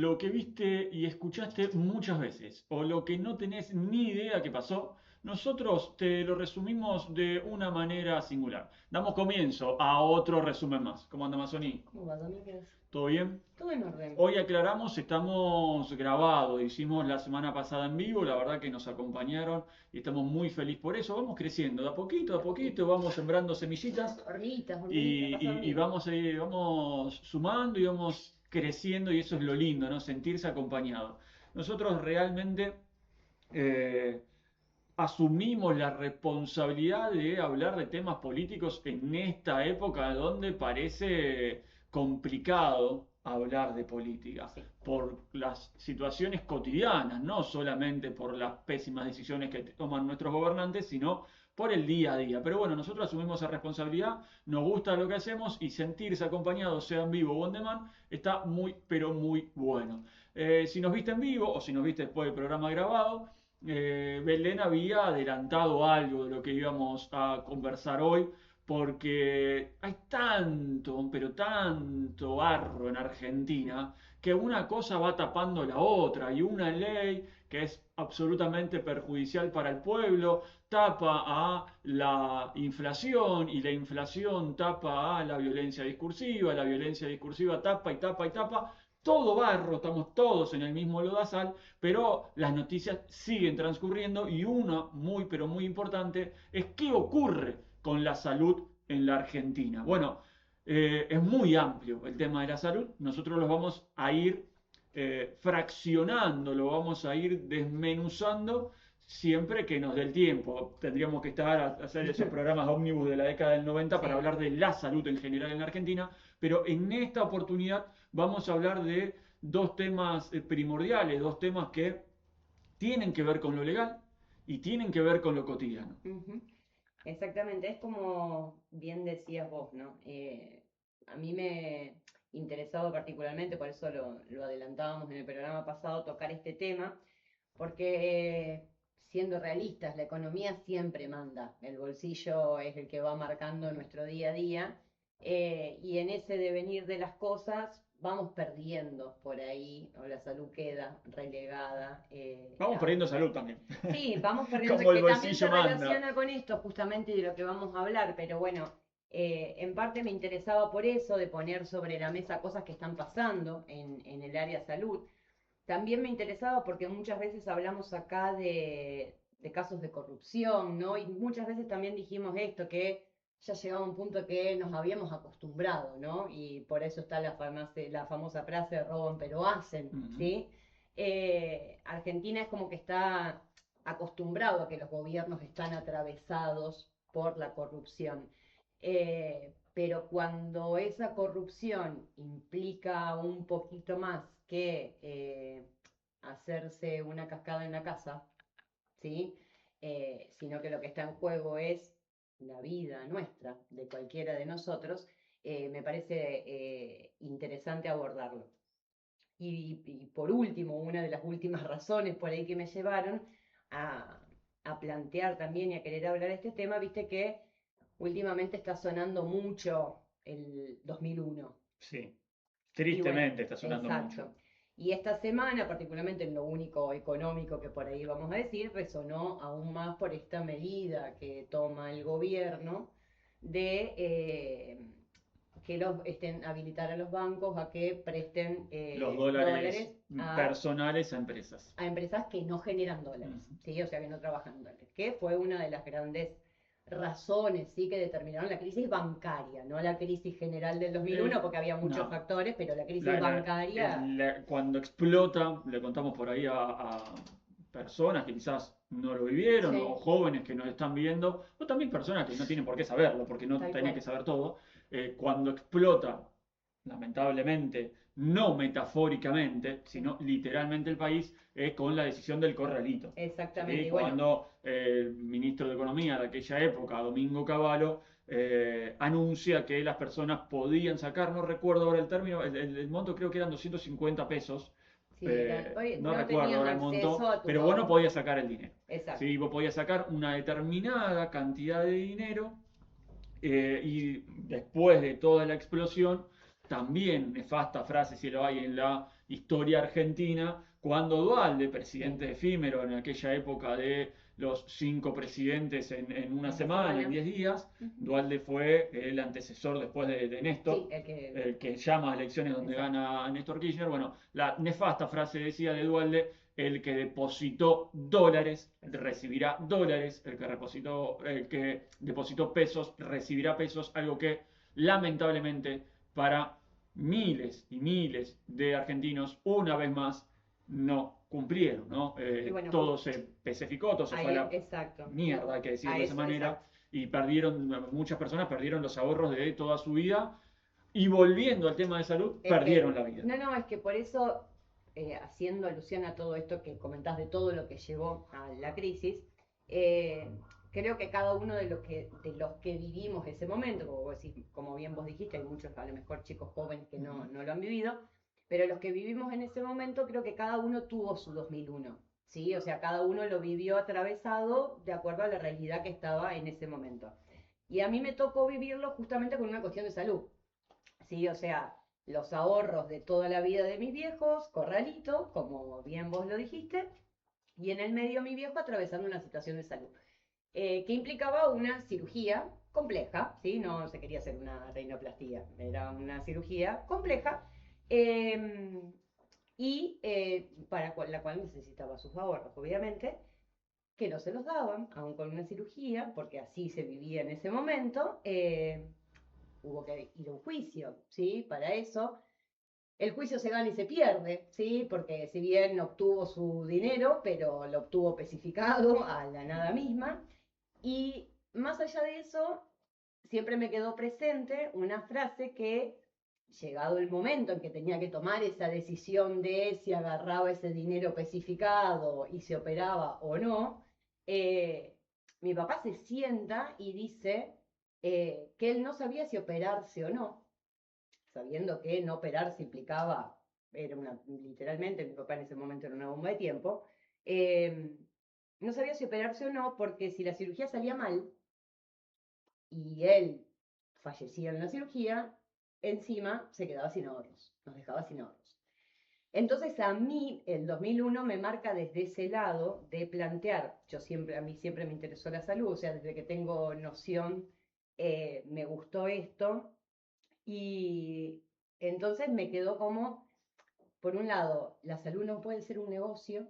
lo que viste y escuchaste muchas veces, o lo que no tenés ni idea que pasó, nosotros te lo resumimos de una manera singular. Damos comienzo a otro resumen más. ¿Cómo anda, Mazoni? ¿Cómo va, Domínguez? ¿Todo bien? Todo en orden. Hoy aclaramos, estamos grabados, hicimos la semana pasada en vivo, la verdad que nos acompañaron y estamos muy felices por eso. Vamos creciendo, de a poquito, vamos sembrando semillitas Hormiguitas, hormiguitas, y, pasa y hormigas. vamos, vamos sumando y vamos creciendo y eso es lo lindo, ¿no? Sentirse acompañado. Nosotros realmente eh, asumimos la responsabilidad de hablar de temas políticos en esta época donde parece complicado hablar de política Sí. por las situaciones cotidianas, no solamente por las pésimas decisiones que toman nuestros gobernantes, sino por el día a día. Pero bueno, nosotros asumimos esa responsabilidad, nos gusta lo que hacemos y sentirse acompañados, sea en vivo o on demand, está muy, pero muy bueno. Si nos viste en vivo o si nos viste después del programa grabado, Belén había adelantado algo de lo que íbamos a conversar hoy, porque hay tanto, pero tanto barro en Argentina, que una cosa va tapando la otra, y una ley que es absolutamente perjudicial para el pueblo tapa a la inflación, y la inflación tapa a la violencia discursiva tapa y tapa y tapa. Todo barro, estamos todos en el mismo lodazal, pero las noticias siguen transcurriendo y una muy pero muy importante es qué ocurre con la salud en la Argentina. Bueno, es muy amplio el tema de la salud, nosotros lo vamos a ir fraccionando, lo vamos a ir desmenuzando siempre que nos dé el tiempo. Tendríamos que estar a hacer esos programas ómnibus de la década del 90 para Sí. hablar de la salud en general en la Argentina, pero en esta oportunidad vamos a hablar de dos temas primordiales, dos temas que tienen que ver con lo legal y tienen que ver con lo cotidiano. Ujú. Exactamente, es como bien decías vos, ¿no? A mí me interesaba particularmente, por eso lo adelantábamos en el programa pasado, tocar este tema, porque siendo realistas, la economía siempre manda, el bolsillo es el que va marcando nuestro día a día, y en ese devenir de las cosas vamos perdiendo por ahí, o la salud queda relegada. Vamos perdiendo salud también, Sí, vamos perdiendo, como el que también bolsillo se manda. relaciona con esto justamente de lo que vamos a hablar, pero bueno, en parte me interesaba por eso, de poner sobre la mesa cosas que están pasando en el área salud. También me interesaba porque muchas veces hablamos acá de casos de corrupción, ¿no? Y muchas veces también dijimos esto, que ya llegaba un punto que nos habíamos acostumbrado, ¿no? Y por eso está la famosa frase roban pero hacen, Uh -huh. ¿sí? Argentina es como que está acostumbrado a que los gobiernos están atravesados por la corrupción. Pero cuando esa corrupción implica un poquito más que hacerse una cascada en la casa, ¿sí? Sino que lo que está en juego es la vida nuestra, de cualquiera de nosotros, me parece interesante abordarlo. Y por último, una de las últimas razones por ahí que me llevaron a, a plantear también y a querer hablar de este tema, viste que últimamente está sonando mucho el 2001. Sí, Y bueno, tristemente está sonando mucho. exacto. Y esta semana, particularmente en lo único económico que por ahí vamos a decir, resonó aún más por esta medida que toma el gobierno de que habilitar a los bancos a que presten Los dólares dólares a personales a empresas. empresas que no generan dólares, Uh ¿sí? O sea, que no trabajan en dólares, que fue una de las grandes razones, ¿sí? Que determinaron la crisis bancaria, no la crisis general del 2001, porque había muchos no, factores, pero la crisis bancaria, cuando explota, le contamos por ahí a personas que quizás no lo vivieron o sí, jóvenes que nos están viendo, o también personas que no tienen por qué saberlo, porque no tal tenés que cual. saber todo. Cuando explota, lamentablemente, no metafóricamente, sino literalmente el país, con la decisión del corralito. Exactamente, ¿Sí? y bueno, Cuando el ministro de Economía de aquella época, Domingo Cavallo, anuncia que las personas podían sacar, no recuerdo ahora el término, el monto creo que eran 250 pesos, sí, no no recuerdo tenías ahora el acceso monto, a tus pero vos no ahorros. podías sacar el dinero. Exacto, ¿Sí? Vos podías sacar una determinada cantidad de dinero y después de toda la explosión también nefasta frase, si lo hay en la historia argentina, cuando Dualde, presidente efímero en aquella época de los 5 presidentes en una semana, en 10 días, Dualde fue el antecesor después de Néstor, el que llama a elecciones donde gana Néstor Kirchner. Bueno, la nefasta frase decía de Dualde: el que depositó dólares recibirá dólares, el que depositó pesos recibirá pesos, algo que lamentablemente para miles y miles de argentinos, una vez más, no cumplieron, ¿no? Bueno, todo se especificó, todo se fue a la mierda, hay que decirlo de esa manera, y muchas personas perdieron los ahorros de toda su vida, y volviendo al tema de salud, perdieron la vida. No, es que por eso, haciendo alusión a todo esto que comentás de todo lo que llevó a la crisis, creo que cada uno de los que vivimos ese momento, como bien vos dijiste, hay muchos, a lo mejor chicos jóvenes que no lo han vivido, pero los que vivimos en ese momento, creo que cada uno tuvo su 2001, ¿sí? O sea, cada uno lo vivió atravesado de acuerdo a la realidad que estaba en ese momento. Y a mí me tocó vivirlo justamente con una cuestión de salud, ¿sí? O sea, los ahorros de toda la vida de mis viejos, corralito, como bien vos lo dijiste, y en el medio mi viejo atravesando una situación de salud, que implicaba una cirugía compleja, ¿sí? No se quería hacer una rinoplastía, era una cirugía compleja, para la cual necesitaba sus ahorros, obviamente, que no se los daban, aún con una cirugía, porque así se vivía en ese momento. Hubo que ir a un juicio, ¿sí? Para eso. El juicio se gana y se pierde, ¿sí? Porque si bien obtuvo su dinero, pero lo obtuvo especificado a la nada misma. Y más allá de eso, siempre me quedó presente una frase que, llegado el momento en que tenía que tomar esa decisión de si agarraba ese dinero especificado y se operaba o no, mi papá se sienta y dice que él no sabía si operarse o no, sabiendo que no operarse implicaba, literalmente, mi papá en ese momento era una bomba de tiempo, no sabía si operarse o no, porque si la cirugía salía mal y él fallecía en la cirugía, encima se quedaba sin ahorros, nos dejaba sin ahorros. Entonces a mí el 2001 me marca desde ese lado de plantear, a mí siempre me interesó la salud, o sea, desde que tengo noción me gustó esto, y entonces me quedó como, por un lado, la salud no puede ser un negocio,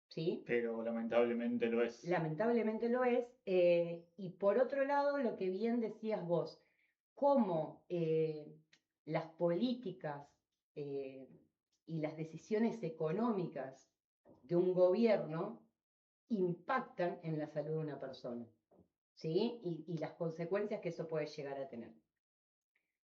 ¿sí? Pero lamentablemente lo es. Lamentablemente lo es. Y por otro lado, lo que bien decías vos, cómo las políticas y las decisiones económicas de un gobierno impactan en la salud de una persona, ¿sí? Y las consecuencias que eso puede llegar a tener.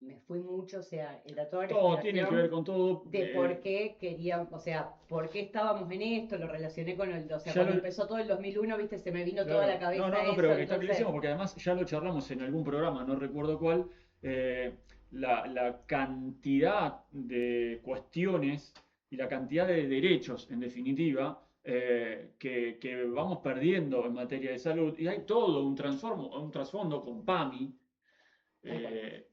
Me fui mucho, o sea, era toda la todo tiene que ver con todo. De por qué queríamos, o sea, por qué estábamos en esto, lo relacioné con o sea, cuando empezó todo el 2001, viste, se me vino toda la cabeza. No, eso, pero que está clarísimo, porque además ya lo charlamos en algún programa, no recuerdo cuál, la cantidad de cuestiones y la cantidad de derechos, en definitiva, que vamos perdiendo en materia de salud, y hay todo un trasfondo con PAMI,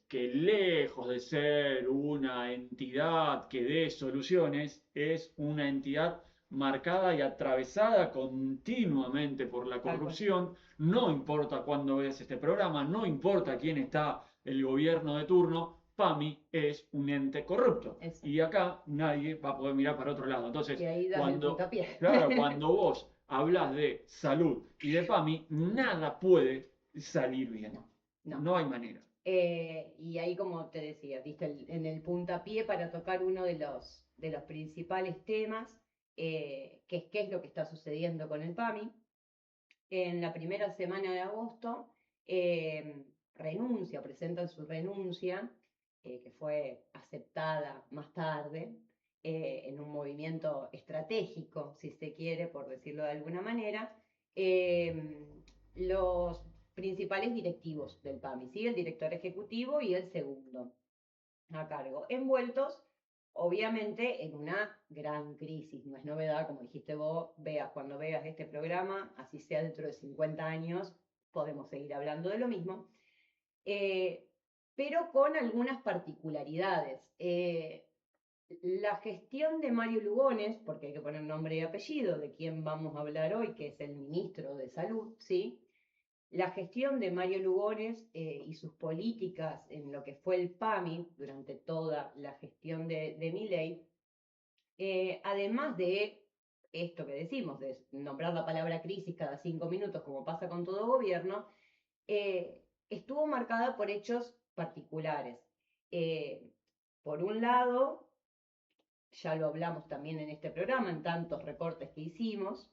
que lejos de ser una entidad que dé soluciones, es una entidad marcada y atravesada continuamente por la corrupción. No importa cuándo ves este programa, no importa quién está el gobierno de turno, PAMI es un ente corrupto. Exacto. Y acá nadie va a poder mirar para otro lado. Entonces, cuando vos hablas de salud y de PAMI, nada puede salir bien. No hay manera. Y ahí, como te decía, viste, en el puntapié para tocar uno de los principales temas, que es qué es lo que está sucediendo con el PAMI. En la primera semana de agosto presentan su renuncia, que fue aceptada más tarde, en un movimiento estratégico, si se quiere, por decirlo de alguna manera, los principales directivos del PAMI, ¿sí? El director ejecutivo y el segundo a cargo, envueltos obviamente en una gran crisis. No es novedad, como dijiste vos, cuando veas este programa, así sea dentro de 50 años, podemos seguir hablando de lo mismo. pero con algunas particularidades. La gestión de Mario Lugones, porque hay que poner nombre y apellido de quien vamos a hablar hoy, que es el ministro de Salud, ¿sí? La gestión de Mario Lugones y sus políticas en lo que fue el PAMI durante toda la gestión de Milei, además de esto que decimos, de nombrar la palabra crisis cada 5 minutos, como pasa con todo gobierno, estuvo marcada por hechos particulares. Por un lado, ya lo hablamos también en este programa, en tantos recortes que hicimos,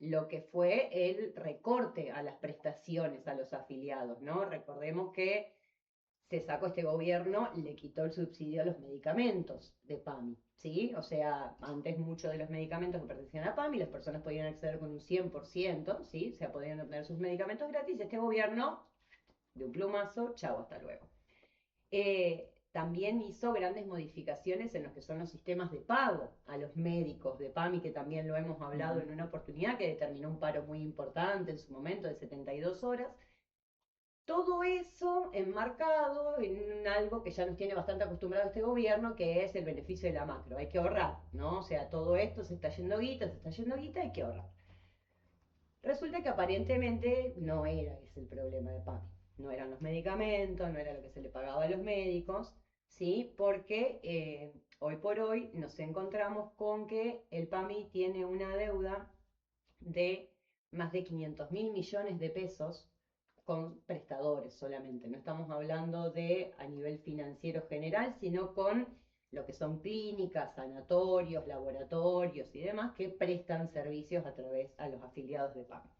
lo que fue el recorte a las prestaciones a los afiliados, ¿no? Recordemos que se sacó este gobierno, le quitó el subsidio a los medicamentos de PAMI, ¿sí? O sea, antes muchos de los medicamentos que pertenecían a PAMI, las personas podían acceder con un 100%, ¿sí? O sea, podían obtener sus medicamentos gratis. Este gobierno, de un plumazo, chau, hasta luego. También hizo grandes modificaciones en lo que son los sistemas de pago a los médicos de PAMI, que también lo hemos hablado en una oportunidad, que determinó un paro muy importante en su momento de 72 horas. Todo eso enmarcado en algo que ya nos tiene bastante acostumbrado este gobierno, que es el beneficio de la macro. Hay que ahorrar, ¿no? O sea, todo esto se está yendo guita, hay que ahorrar. Resulta que aparentemente no era ese el problema de PAMI. No eran los medicamentos, no era lo que se le pagaba a los médicos, ¿sí? Porque hoy por hoy nos encontramos con que el PAMI tiene una deuda de más de 500.000 millones de pesos con prestadores solamente. No estamos hablando de a nivel financiero general, sino con lo que son clínicas, sanatorios, laboratorios y demás que prestan servicios a través a los afiliados de PAMI.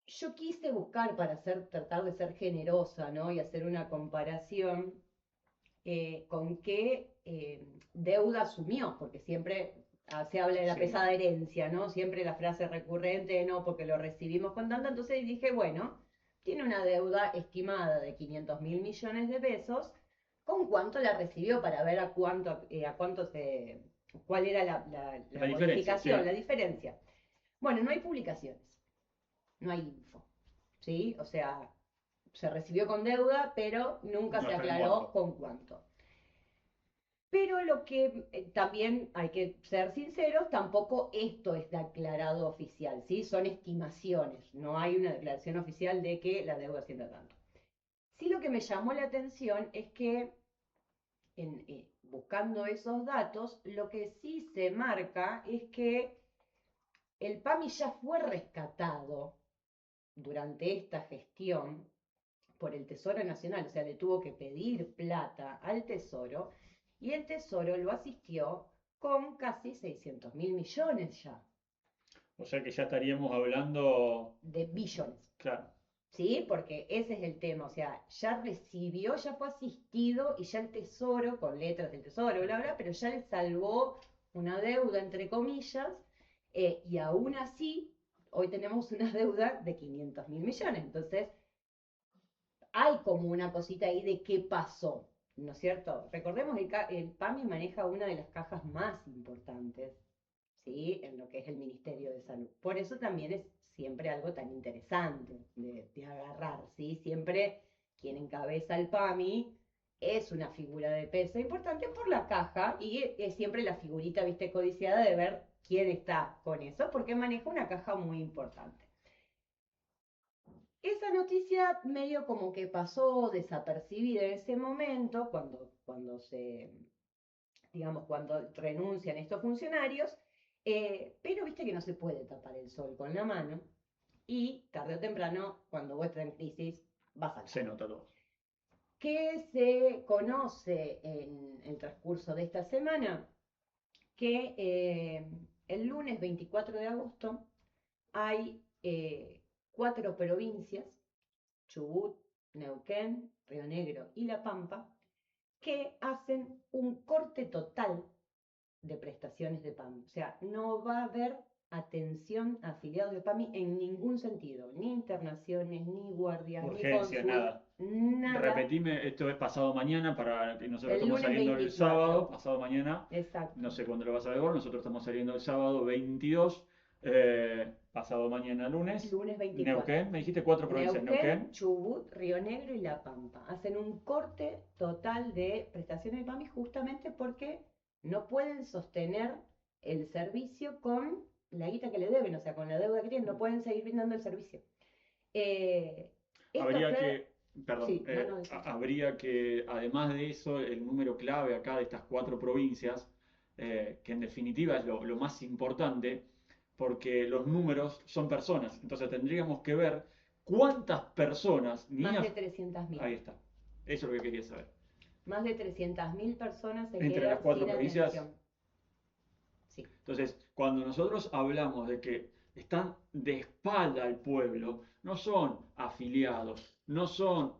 Yo quise buscar para tratar de ser generosa, ¿no? Y hacer una comparación con qué deuda asumió, porque siempre se habla de la pesada herencia, ¿no? Siempre la frase recurrente, no, porque lo recibimos con tanta. Entonces dije, bueno, tiene una deuda estimada de 500.000 millones de pesos, ¿con cuánto la recibió? Para ver a cuánto cuál era la modificación, la diferencia. Bueno, no hay publicaciones, no hay info, ¿sí? O sea, se recibió con deuda, pero nunca se aclaró con cuánto. Pero lo que también hay que ser sinceros, tampoco esto está declarado oficial, ¿sí? Son estimaciones, no hay una declaración oficial de que la deuda ascienda tanto. Sí, lo que me llamó la atención es que buscando esos datos, lo que sí se marca es que el PAMI ya fue rescatado durante esta gestión por el Tesoro Nacional, o sea, le tuvo que pedir plata al Tesoro, y el Tesoro lo asistió con casi 600.000 millones ya. O sea que ya estaríamos hablando de billones. Claro. ¿Sí? Porque ese es el tema, o sea, ya recibió, ya fue asistido y ya el Tesoro, con letras del Tesoro, bla, bla, pero ya le salvó una deuda, entre comillas, y aún así, hoy tenemos una deuda de 500.000 millones. Entonces, hay como una cosita ahí de qué pasó, ¿no es cierto? Recordemos que el PAMI maneja una de las cajas más importantes, ¿sí? En lo que es el Ministerio de Salud. Por eso también es siempre algo tan interesante de agarrar, ¿sí? Siempre quien encabeza el PAMI es una figura de peso importante por la caja y es siempre la figurita, viste, codiciada de ver quién está con eso, porque maneja una caja muy importante. Esa noticia medio como que pasó desapercibida en ese momento, cuando renuncian estos funcionarios, pero viste que no se puede tapar el sol con la mano, y tarde o temprano, cuando vos estás en crisis, va a salir. Se nota todo. ¿Qué se conoce en el transcurso de esta semana? Que el lunes 24 de agosto hay 4 provincias, Chubut, Neuquén, Río Negro y La Pampa, que hacen un corte total de prestaciones de PAMI. O sea, no va a haber atención a afiliados de PAMI en ningún sentido, ni internaciones, ni guardias, urgencia, ni nada. Repetime, esto es pasado mañana, para que nosotros estamos saliendo 24. el sábado, pasado mañana. Exacto. No sé cuándo lo vas a ver vos, nosotros estamos saliendo el sábado 22. Pasado mañana lunes, Lunes 24. Neuquén, me dijiste 4 provincias, Neuquén, Chubut, Río Negro y La Pampa. Hacen un corte total de prestaciones de PAMI justamente porque no pueden sostener el servicio con la guita que le deben, o sea, con la deuda que tienen, no pueden seguir brindando el servicio. Eh, esto Habría fue... que, perdón, Sí, no, no, decís. habría que, además de eso, el número clave acá de estas 4 provincias, que en definitiva es lo más importante, porque los números son personas. Entonces tendríamos que ver cuántas personas, Más de 300.000. ahí está, eso es lo que quería saber. Más de 300.000 personas se Entre las quedan cuatro sin provincias. atención. Sí. Entonces, cuando nosotros hablamos de que están de espalda al pueblo, no son afiliados, no son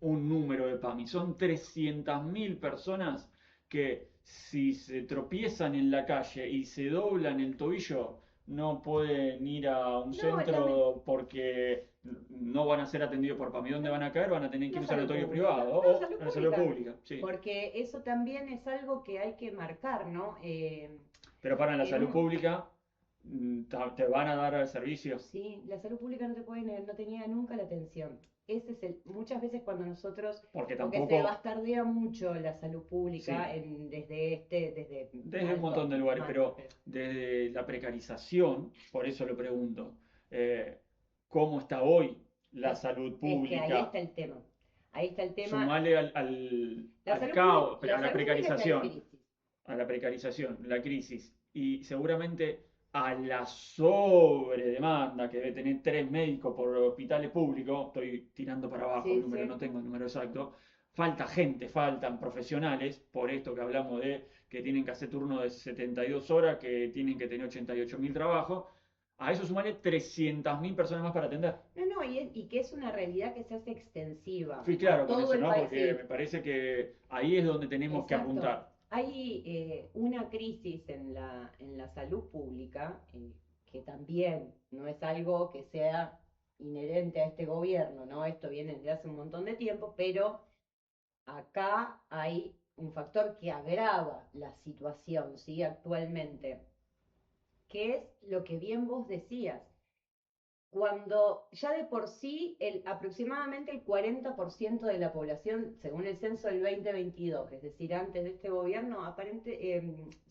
un número de PAMI, son 300.000 personas que si se tropiezan en la calle y se doblan el tobillo, no pueden ir a un No, centro porque no van a ser atendidos por PAMI. ¿Dónde van a caer? Van a tener que ir a la un salud sanatorio pública. privado No, o salud a la salud pública. pública. Sí. Porque eso también es algo que hay que marcar, ¿no? Pero para la En salud un, pública te van a dar el servicio. Sí, la salud pública no te puede, no tenía nunca la atención. Ese es muchas veces cuando nosotros, Porque porque tampoco, se bastardea mucho la salud pública sí, desde desde un montón altos de lugares, mandos, pero desde la precarización, por eso lo pregunto, ¿cómo está hoy la salud es que ahí pública? está el tema. Ahí está el tema. Sumale al caos, La a la salud pública está en precarización, crisis. la crisis, y seguramente a la sobredemanda que debe tener 3 médicos por hospitales públicos, estoy tirando para abajo el Sí, número, no sí. tengo el número exacto, falta gente, faltan profesionales, por esto que hablamos de que tienen que hacer turno de 72 horas, que tienen que tener 88.000 trabajos, a eso sumarle 300.000 personas más para atender. No, no, y que es una realidad que se hace extensiva Fui a claro con todo eso, el ¿no? país. Porque me Sí, parece que ahí es donde tenemos que exacto. apuntar. Hay una crisis en la salud pública que también no es algo que sea inherente a este gobierno, ¿no? Esto viene desde hace un montón de tiempo, pero acá hay un factor que agrava la situación, ¿sí? Actualmente, que es lo que bien vos decías cuando ya de por sí aproximadamente el 40% de la población, según el censo del 2022, es decir, antes de este gobierno,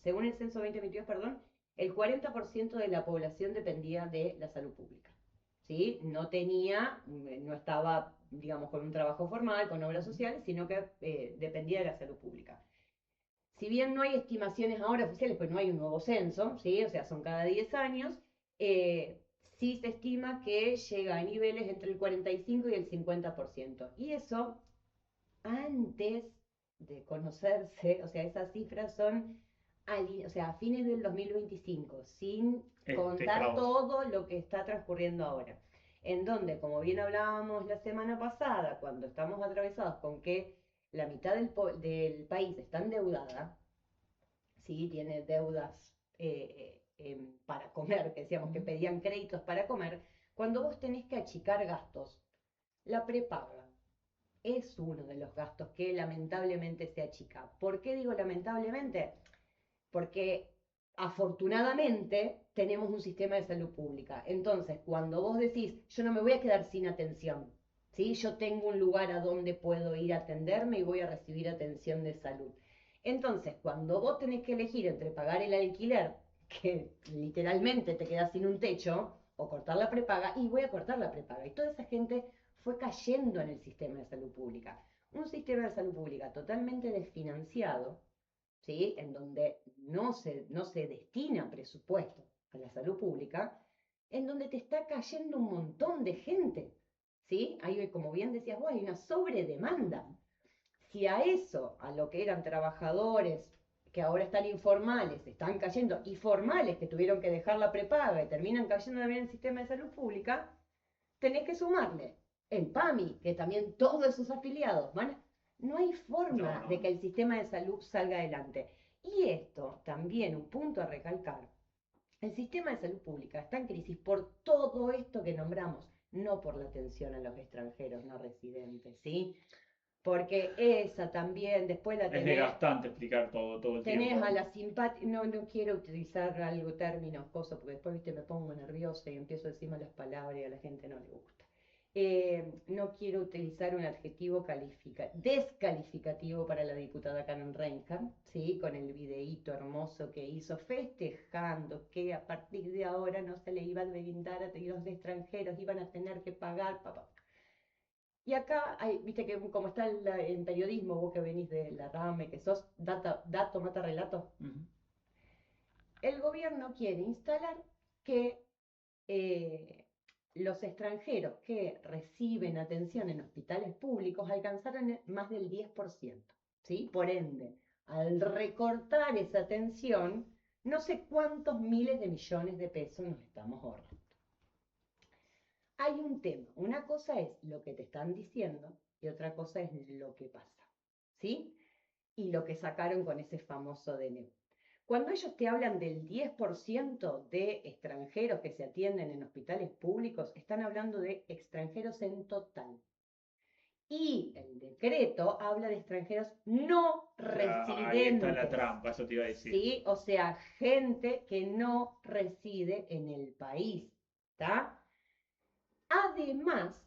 según el censo 2022, perdón, el 40% de la población dependía de la salud pública. ¿Sí? No estaba, digamos, con un trabajo formal, con obras sociales, sino que dependía de la salud pública. Si bien no hay estimaciones ahora oficiales, pues no hay un nuevo censo, ¿sí? O sea, son cada 10 años, eh, sí se estima que llega a niveles entre el 45 y el 50%. Y eso, antes de conocerse, o sea, esas cifras son o sea, a fines del 2025, sin contar Caos. todo lo que está transcurriendo ahora. En donde, como bien hablábamos la semana pasada, cuando estamos atravesados con que la mitad del país está endeudada, ¿sí? Tiene deudas para comer, que decíamos que pedían créditos para comer, cuando vos tenés que achicar gastos, la prepaga es uno de los gastos que lamentablemente se achica. ¿Por qué digo lamentablemente? Porque afortunadamente tenemos un sistema de salud pública. Entonces, cuando vos decís, yo no me voy a quedar sin atención, ¿sí? Yo tengo un lugar a donde puedo ir a atenderme y voy a recibir atención de salud. Entonces, cuando vos tenés que elegir entre pagar el alquiler, que literalmente te quedas sin un techo, o cortar la prepaga, y voy a cortar la prepaga. Y toda esa gente fue cayendo en el sistema de salud pública. Un sistema de salud pública totalmente desfinanciado, ¿sí? En donde no se destina presupuesto a la salud pública, en donde te está cayendo un montón de gente, ¿sí? Hay, como bien decías vos, hay una sobredemanda. Si a eso, a lo que eran trabajadores que ahora están informales, están cayendo, y formales que tuvieron que dejar la prepaga y terminan cayendo también en el sistema de salud pública, tenés que sumarle el PAMI, que también todos esos afiliados no hay No, forma de no. que el sistema de salud salga adelante. Y esto también, un punto a recalcar, el sistema de salud pública está en crisis por todo esto que nombramos, no por la atención a los extranjeros no residentes, ¿sí? porque esa también, después la Es tenés, desgastante explicar todo el tenés tiempo. a la simpática, no quiero utilizar algo, términos, cosas, porque después, viste, me pongo nerviosa y empiezo a decir malas palabras y a la gente no le gusta. No quiero utilizar un adjetivo descalificativo para la diputada Karen Reinhardt, ¿sí? Con el videíto hermoso que hizo festejando que a partir de ahora no se le iba a brindar a los extranjeros, iban a tener que pagar, papá. Y acá, viste que como está en periodismo, vos que venís de la RAME, que sos dato mata relato, el gobierno quiere instalar que los extranjeros que reciben atención en hospitales públicos alcanzaron más del 10%, ¿sí? Por ende, al recortar esa atención, no sé cuántos miles de millones de pesos nos estamos ahorrando. Hay un tema, una cosa es lo que te están diciendo y otra cosa es lo que pasa, ¿sí? Y lo que sacaron con ese famoso DNU. Cuando ellos te hablan del 10% de extranjeros que se atienden en hospitales públicos, están hablando de extranjeros en total. Y el decreto habla de extranjeros no residentes. Ahí está la trampa, eso te iba a decir. ¿Sí? O sea, gente que no reside en el país. ¿Está? Además,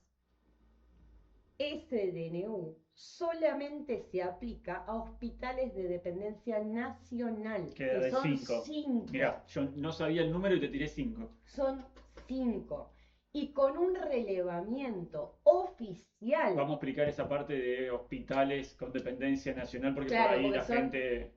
ese DNU solamente se aplica a hospitales de dependencia nacional, Queda que de son 5. 5. Mirá, yo no sabía el número y te tiré 5. Son 5. Y con un relevamiento oficial. Vamos a explicar esa parte de hospitales con dependencia nacional, porque Claro, por ahí porque la gente...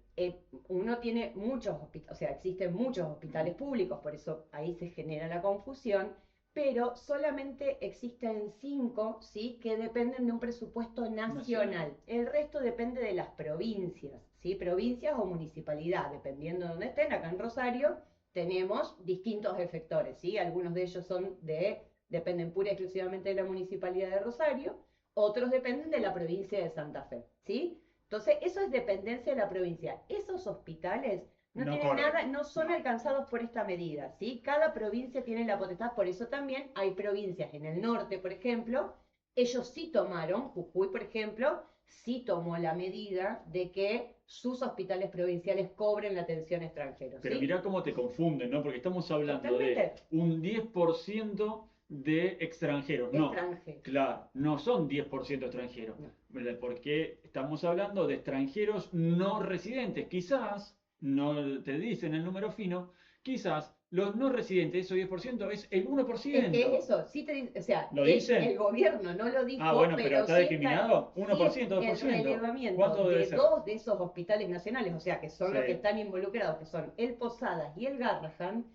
uno tiene muchos hospitales, o sea, existen muchos hospitales públicos, por eso ahí se genera la confusión, pero solamente existen 5, ¿sí? Que dependen de un presupuesto nacional. El resto depende de las provincias, ¿sí? Provincias o municipalidad, dependiendo de dónde estén. Acá en Rosario tenemos distintos efectores, ¿sí? Algunos de ellos dependen pura y exclusivamente de la municipalidad de Rosario, otros dependen de la provincia de Santa Fe, ¿sí? Entonces, eso es dependencia de la provincia. Esos hospitales no son alcanzados por esta medida, ¿sí? Cada provincia tiene la potestad, por eso también hay provincias en el norte, por ejemplo, ellos sí tomaron, Jujuy, por ejemplo, sí tomó la medida de que sus hospitales provinciales cobren la atención a extranjeros. Pero ¿sí? mirá cómo te confunden, ¿no? Porque estamos hablando Totalmente. de un 10% de extranjeros. No, claro, no son 10% extranjeros. No. Porque estamos hablando de extranjeros no residentes. Quizás, no te dicen el número fino, quizás los no residentes, esos 10% es el 1%. Es que eso, sí te dice, o sea, ¿Lo dice? El gobierno no lo dijo, bueno, pero está sí discriminado, 1%, sí, 2%. el relevamiento ¿Cuánto debe de ser? 2 de esos hospitales nacionales, o sea, que son los Sí. que están involucrados, que son el Posadas y el Garrahan,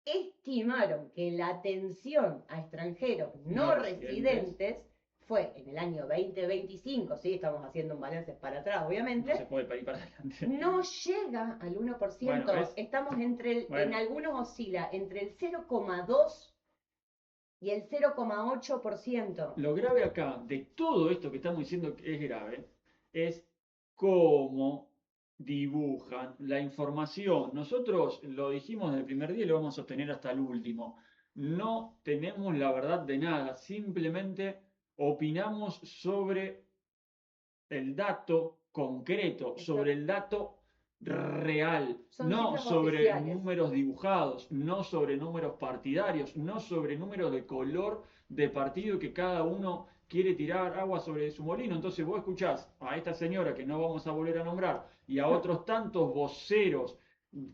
estimaron que la atención a extranjeros no residentes fue en el año 2025, ¿sí? Estamos haciendo un balance para atrás, obviamente. No se puede ir para adelante. No llega al 1%. Bueno, estamos en algunos oscila entre el 0,2 y el 0,8%. Lo grave acá, de todo esto que estamos diciendo que es grave, es cómo dibujan la información. Nosotros lo dijimos desde el primer día y lo vamos a sostener hasta el último. No tenemos la verdad de nada, simplemente opinamos sobre el dato concreto, Exacto. sobre el dato real, Son no sobre oficiales. números dibujados, no sobre números partidarios, no sobre números de color de partido que cada uno quiere tirar agua sobre su molino. Entonces vos escuchás a esta señora que no vamos a volver a nombrar y a otros tantos voceros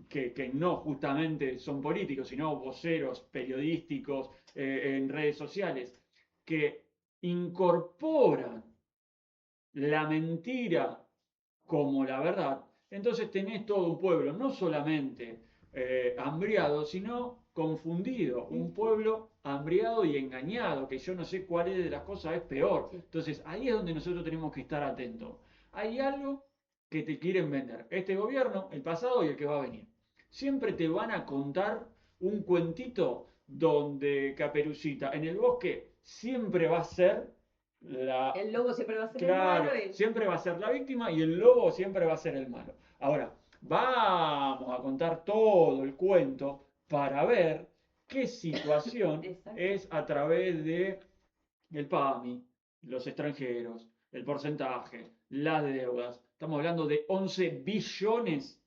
que no justamente son políticos, sino voceros periodísticos en redes sociales, que incorporan la mentira como la verdad, entonces tenés todo un pueblo, no solamente hambriado, sino confundido, un pueblo hambriado y engañado, que yo no sé cuál de las cosas es peor. Entonces ahí es donde nosotros tenemos que estar atentos. Hay algo que te quieren vender, este gobierno, el pasado y el que va a venir. Siempre te van a contar un cuentito donde Caperucita en el bosque siempre va a ser el lobo siempre va a ser claro, el malo. siempre va a ser la víctima y el lobo siempre va a ser el malo. Ahora, vamos a contar todo el cuento para ver qué situación es a través de el PAMI, los extranjeros, el porcentaje, las deudas. Estamos hablando de 11 billones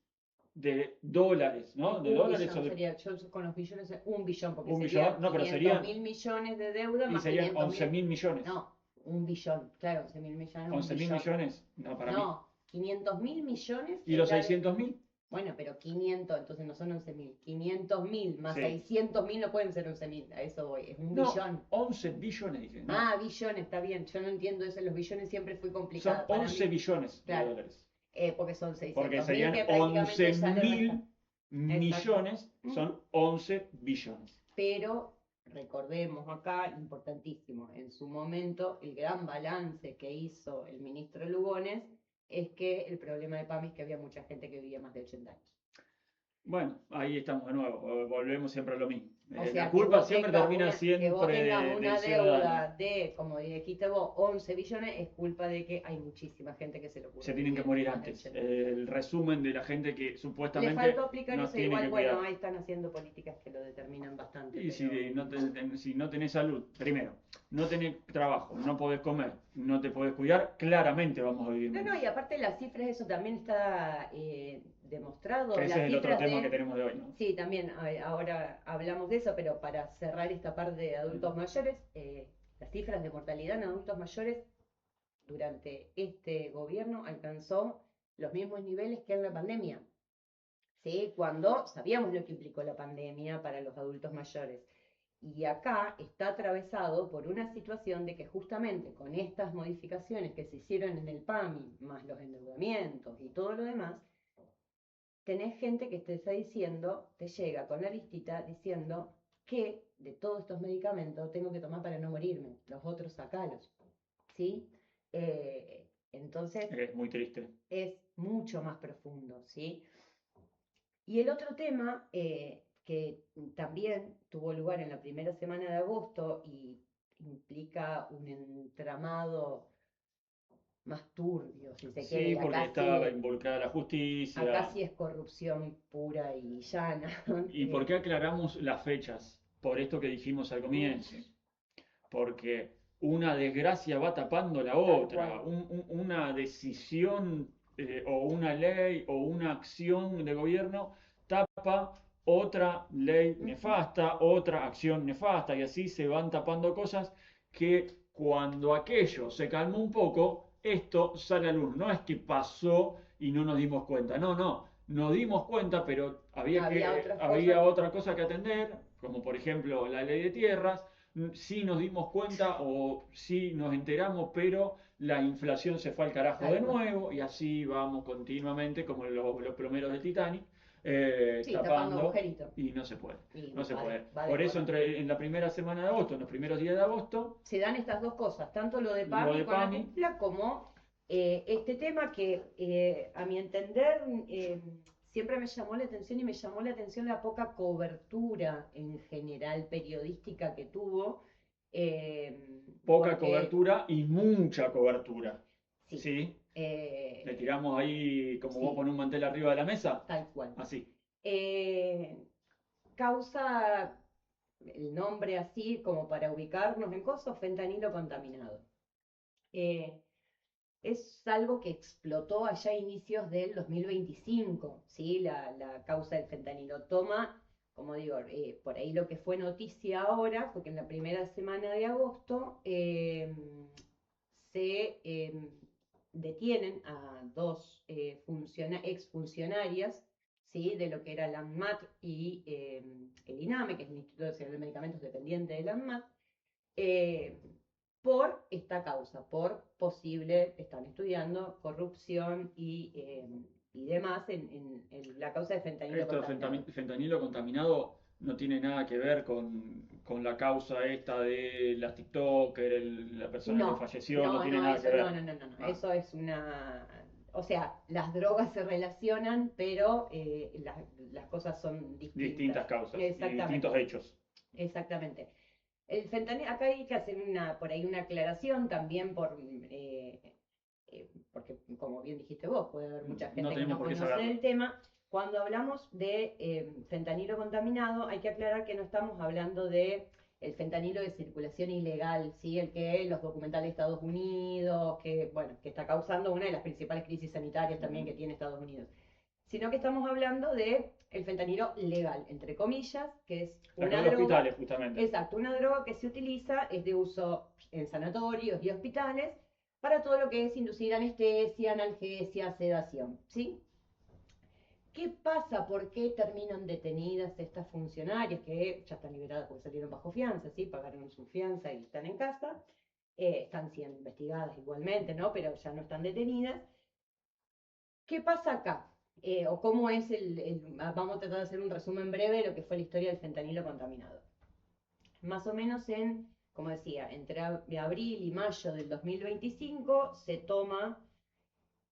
de dólares, ¿no? De Un dólares billón o de sería, yo con los billones, un billón, porque un sería billón, no, pero 500 serían, mil millones de deuda y más serían 500 11 mil. mil millones. No, un billón, claro, 11 mil millones, un 11 mil billón. millones, no, para mí. No, 500 mil millones ¿Y es los la 600 mil? Bueno, pero 500, entonces no son 11 mil. 500 mil más Sí. 600 mil no pueden ser 11 mil, a eso voy, es un No, billón. 11 billones, dije. No, Ah, billones, está bien, yo no entiendo eso, los billones siempre fui son complicada. Para 11 mí, billones claro, de dólares. porque son 600 Porque mil serían que prácticamente 11 ya le mil restan. millones, son 11 billones. Pero recordemos acá, importantísimo, en su momento el gran balance que hizo el ministro Lugones es que el problema de PAMI es que había mucha gente que vivía más de 80 años. Bueno, ahí estamos de nuevo, volvemos siempre a lo mismo. O sea, La que culpa vos siempre tengas termina una, que vos siempre tengas del una ciudadano. deuda de, como dijiste vos, 11 billones, es culpa de que hay muchísima gente que se lo ocurre. Se tienen que morir más de antes. 80. El resumen de la gente que Le supuestamente faltó aplicar nos eso, tiene igual, que bueno, cuidar. ahí están haciendo políticas que lo determinan bastante. Y pero- si no tenés salud, primero, no tenés trabajo, no podés comer, no te podés cuidar, claramente vamos a vivir No, menos. y aparte las cifras, eso también está demostrado. Que ese Las es el otro cifras tema que tenemos de hoy, ¿no? Sí, también, ahora hablamos de eso, pero para cerrar esta parte de adultos mayores, las cifras de mortalidad en adultos mayores durante este gobierno alcanzó los mismos niveles que en la pandemia. ¿Sí? Cuando sabíamos lo que implicó la pandemia para los adultos mayores. Y acá está atravesado por una situación de que justamente con estas modificaciones que se hicieron en el PAMI, más los endeudamientos y todo lo demás, tenés gente que te está diciendo, te llega con la listita diciendo que de todos estos medicamentos tengo que tomar para no morirme, los otros sacalos. ¿Sí? Entonces Es muy triste. es mucho más profundo, ¿sí? Y el otro tema que también tuvo lugar en la primera semana de agosto y implica un entramado más turbio, si se quiere, Sí, y porque acá está sí, involucrada la acá justicia. sí es corrupción pura y llana. ¿Y por qué aclaramos las fechas? Por esto que dijimos al comienzo. Porque una desgracia va tapando la otra. cual. Una decisión o una ley o una acción de gobierno tapa otra ley nefasta, otra acción nefasta, y así se van tapando cosas que cuando aquello se calmó un poco, esto sale a luz. No es que pasó y no nos dimos cuenta, no, nos dimos cuenta, pero había otra cosa que atender, como por ejemplo la ley de tierras. Sí nos dimos cuenta o sí nos enteramos, pero la inflación se fue al carajo de nuevo y así vamos continuamente como los plomeros del Titanic, Sí, tapando tapando agujeritos. y no se puede. Y No se puede. va Por eso desbordando. en la primera semana de agosto, en los primeros días de agosto, Se dan estas dos cosas, tanto lo de lo PAMI de con la PAMI, cúpula como este tema que a mi entender siempre me llamó la atención y me llamó la atención la poca cobertura en general periodística que tuvo. poca Porque, cobertura y mucha cobertura. sí, ¿Sí? eh, Le tiramos ahí como sí, vos pones un mantel arriba de la mesa. tal cual. Así. Causa el nombre así como para ubicarnos en cosas, fentanilo contaminado. Es algo que explotó allá a inicios del 2025, ¿sí? La causa del fentanilo toma, como digo, por ahí lo que fue noticia ahora, porque en la primera semana de agosto se detienen a dos exfuncionarias, ¿sí? De lo que era la ANMAT y el INAME, que es el Instituto Nacional de Medicamentos dependiente de la ANMAT, por esta causa, por posible, están estudiando corrupción y demás en la causa de fentanilo Esto de contaminado. fentanilo contaminado no tiene nada que ver con la causa esta de las TikToker, la persona que falleció, no tiene nada eso, que ver. no. Ah. Eso es una... O sea, las drogas se relacionan, pero las cosas son distintas. Distintas causas y Exactamente. distintos hechos. Exactamente. El fentanilo, acá hay que hacer por ahí una aclaración también porque como bien dijiste vos, puede haber mucha gente que tenemos no por qué conoce saberlo. el tema. Cuando hablamos de fentanilo contaminado, hay que aclarar que no estamos hablando de el fentanilo de circulación ilegal, ¿sí? El que los documentales de Estados Unidos, que, bueno, que está causando una de las principales crisis sanitarias también que tiene Estados Unidos. Sino que estamos hablando de el fentanilo legal, entre comillas, que es una de los droga. hospitales, justamente. Exacto, una droga que se utiliza, es de uso en sanatorios y hospitales, para todo lo que es inducir anestesia, analgesia, sedación, ¿sí? ¿Qué pasa? ¿Por qué terminan detenidas estas funcionarias que ya están liberadas porque salieron bajo fianza, ¿sí? Pagaron su fianza y están en casa? Están siendo investigadas igualmente, ¿no? Pero ya no están detenidas. ¿Qué pasa acá? O cómo es vamos a tratar de hacer un resumen breve de lo que fue la historia del fentanilo contaminado. Más o menos como decía, entre abril y mayo del 2025 se toma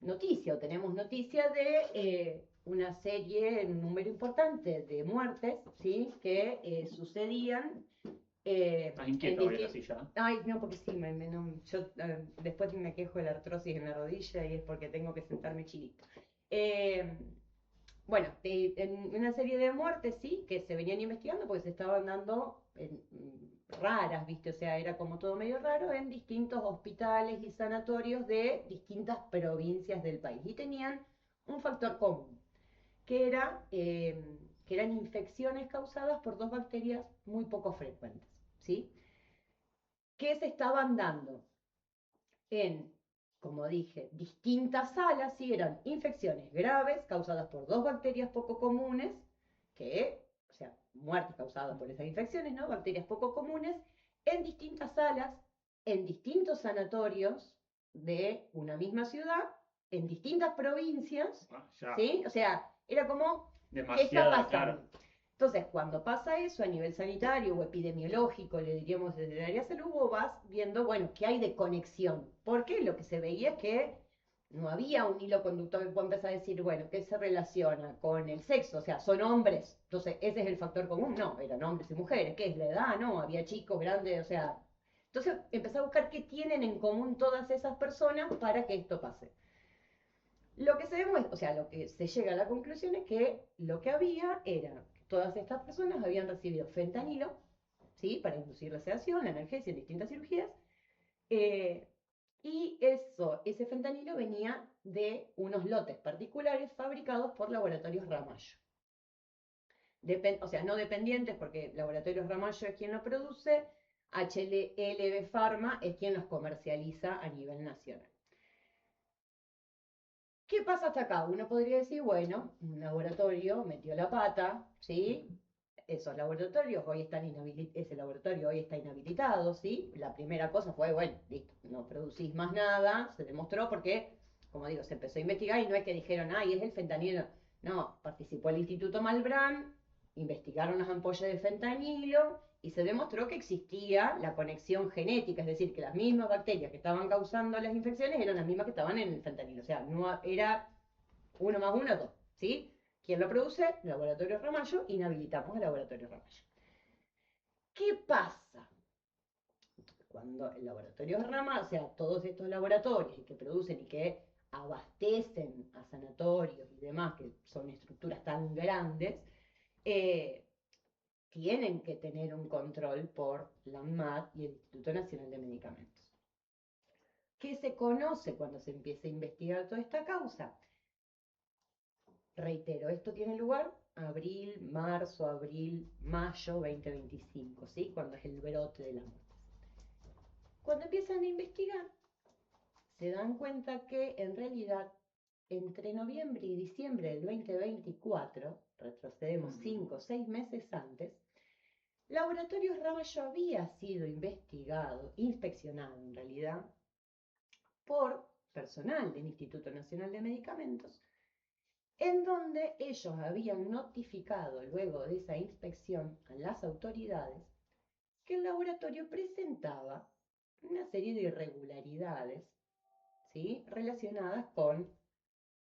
noticia, o tenemos noticia de una serie, un número importante de muertes, ¿sí? Que sucedían. Estás inquieto hoy así ya. Ay, no, porque sí, yo después me quejo de la artrosis en la rodilla y es porque tengo que sentarme chilito. Bueno, en una serie de muertes, sí, que se venían investigando porque se estaban dando raras, ¿viste? O sea, era como todo medio raro en distintos hospitales y sanatorios de distintas provincias del país. Y tenían un factor común, que eran infecciones causadas por dos bacterias muy poco frecuentes, ¿sí? Que se estaban dando en, como dije, distintas salas, ¿sí? Eran infecciones graves causadas por dos bacterias poco comunes, o sea, muertes causadas por esas infecciones, ¿no? Bacterias poco comunes, en distintas salas, en distintos sanatorios de una misma ciudad, en distintas provincias, ¿sí? O sea, era como, ¿qué está pasando? Claro. Entonces, cuando pasa eso a nivel sanitario o epidemiológico, le diríamos desde el área de salud, vos vas viendo, bueno, qué hay de conexión. Porque lo que se veía es que no había un hilo conductor que pueda empezar a decir, bueno, ¿qué se relaciona con el sexo? O sea, son hombres. Entonces, ¿ese es el factor común? No, eran hombres y mujeres. ¿Qué es la edad? No, había chicos, grandes, o sea. Entonces, empecé a buscar qué tienen en común todas esas personas para que esto pase. Lo que se demuestra, o sea, lo que se llega a la conclusión es que lo que había era que todas estas personas habían recibido fentanilo, ¿sí? Para inducir la sedación, la analgesia en distintas cirugías, y ese fentanilo venía de unos lotes particulares fabricados por laboratorios Ramallo. O sea, no dependientes, porque Laboratorios Ramallo es quien lo produce, HLB Pharma es quien los comercializa a nivel nacional. ¿Qué pasa hasta acá? Uno podría decir, bueno, un laboratorio metió la pata, ¿sí? Esos laboratorios ese laboratorio hoy está inhabilitado, ¿sí? La primera cosa fue, bueno, listo, no producís más nada, se demostró porque, como digo, se empezó a investigar y no es que dijeron, ay, es el fentanilo. No, participó el Instituto Malbrán, investigaron las ampollas de fentanilo y se demostró que existía la conexión genética, es decir, que las mismas bacterias que estaban causando las infecciones eran las mismas que estaban en el fentanilo. O sea, no era 1 más 1, 2, ¿sí? ¿Quién lo produce? Laboratorio Ramallo, inhabilitamos el Laboratorio Ramallo. ¿Qué pasa? Cuando el Laboratorio Ramallo, o sea, todos estos laboratorios que producen y que abastecen a sanatorios y demás, que son estructuras tan grandes, tienen que tener un control por la ANMAT y el Instituto Nacional de Medicamentos. ¿Qué se conoce cuando se empieza a investigar toda esta causa? Reitero, esto tiene lugar abril, mayo 2025, ¿sí? Cuando es el brote de las muertes. Cuando empiezan a investigar, se dan cuenta que en realidad entre noviembre y diciembre del 2024, retrocedemos 5 o 6 meses antes, Laboratorios Ramallo había sido investigado, inspeccionado en realidad, por personal del Instituto Nacional de Medicamentos, en donde ellos habían notificado luego de esa inspección a las autoridades que el laboratorio presentaba una serie de irregularidades, ¿sí? Relacionadas con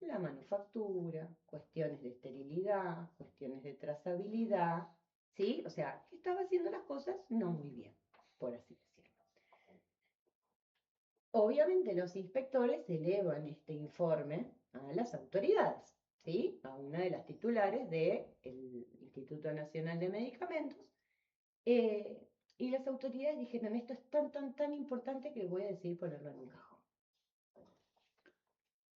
la manufactura, cuestiones de esterilidad, cuestiones de trazabilidad, ¿sí? O sea, que estaba haciendo las cosas no muy bien, por así decirlo. Obviamente los inspectores elevan este informe a las autoridades, ¿sí? A una de las titulares del Instituto Nacional de Medicamentos, Y las autoridades dijeron, esto es tan, tan, tan importante que voy a decidir ponerlo en un cajón.